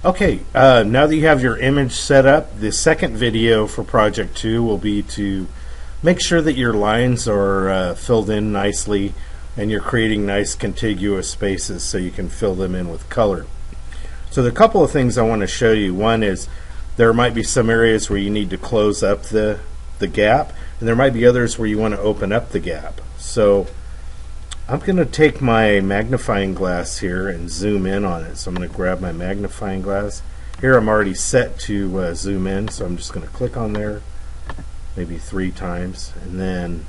Okay, now that you have your image set up, the second video for Project 2 will be to make sure that your lines are filled in nicely and you're creating nice contiguous spaces so you can fill them in with color. So there are a couple of things I want to show you. One is there might be some areas where you need to close up the gap, and there might be others where you want to open up the gap. So I'm going to take my magnifying glass here and zoom in on it. So I'm going to grab my magnifying glass. Here I'm already set to zoom in, so I'm just going to click on there maybe 3 times and then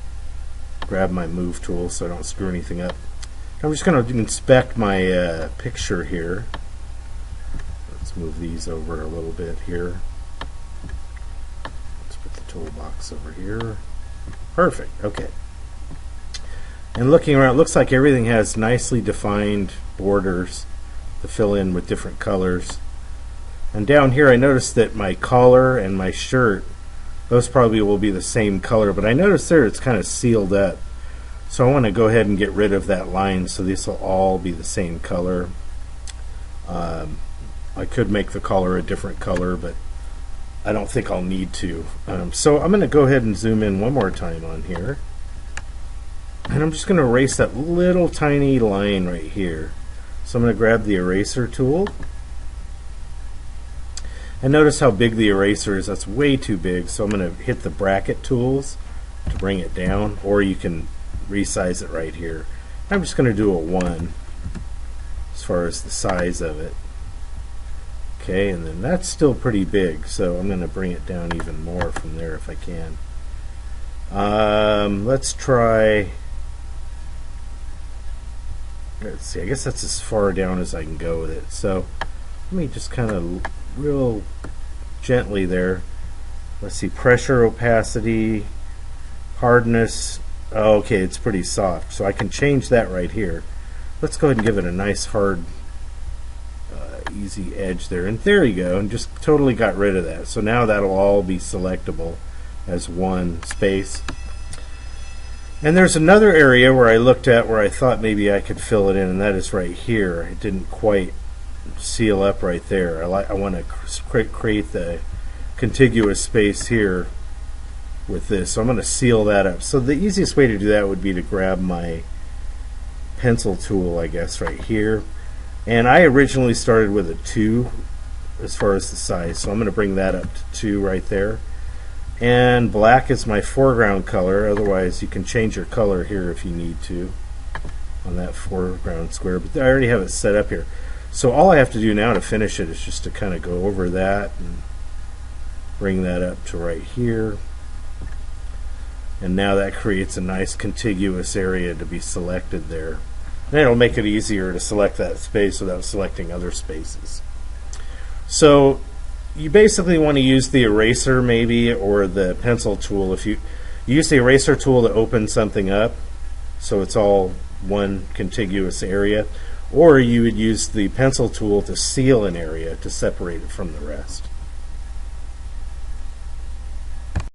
grab my move tool so I don't screw anything up. I'm just going to inspect my picture here. Let's move these over a little bit here. Let's put the toolbox over here. Perfect. Okay. And looking around, it looks like everything has nicely defined borders to fill in with different colors. And down here I noticed that my collar and my shirt, those probably will be the same color, but I noticed there it's kind of sealed up. So I want to go ahead and get rid of that line so these will all be the same color. I could make the collar a different color, but I don't think I'll need to. So I'm going to go ahead and zoom in one more time on here. And I'm just going to erase that little tiny line right here. So I'm going to grab the eraser tool. And notice how big the eraser is. That's way too big. So I'm going to hit the bracket tools to bring it down, or you can resize it right here. I'm just going to do a 1 as far as the size of it. Okay, and then that's still pretty big, so I'm going to bring it down even more from there if I can. Let's try, let's see, I guess that's as far down as I can go with it. So let me just kind of real gently there. Let's see, pressure, opacity, hardness. Oh, okay, it's pretty soft, so I can change that right here. Let's go ahead and give it a nice hard easy edge there, and there you go, and just totally got rid of that. So now that'll all be selectable as one space. And there's another area where I looked at where I thought maybe I could fill it in, and that is right here. It didn't quite seal up right there. I want to create the contiguous space here with this, so I'm going to seal that up. So the easiest way to do that would be to grab my pencil tool, I guess, right here. And I originally started with a 2 as far as the size, so I'm going to bring that up to 2 right there. And black is my foreground color. Otherwise you can change your color here if you need to on that foreground square, but I already have it set up here. So all I have to do now to finish it is just to kind of go over that and bring that up to right here. And now that creates a nice contiguous area to be selected there. And it'll make it easier to select that space without selecting other spaces. So you basically want to use the eraser maybe, or the pencil tool. If you use the eraser tool to open something up so it's all one contiguous area, or you would use the pencil tool to seal an area to separate it from the rest.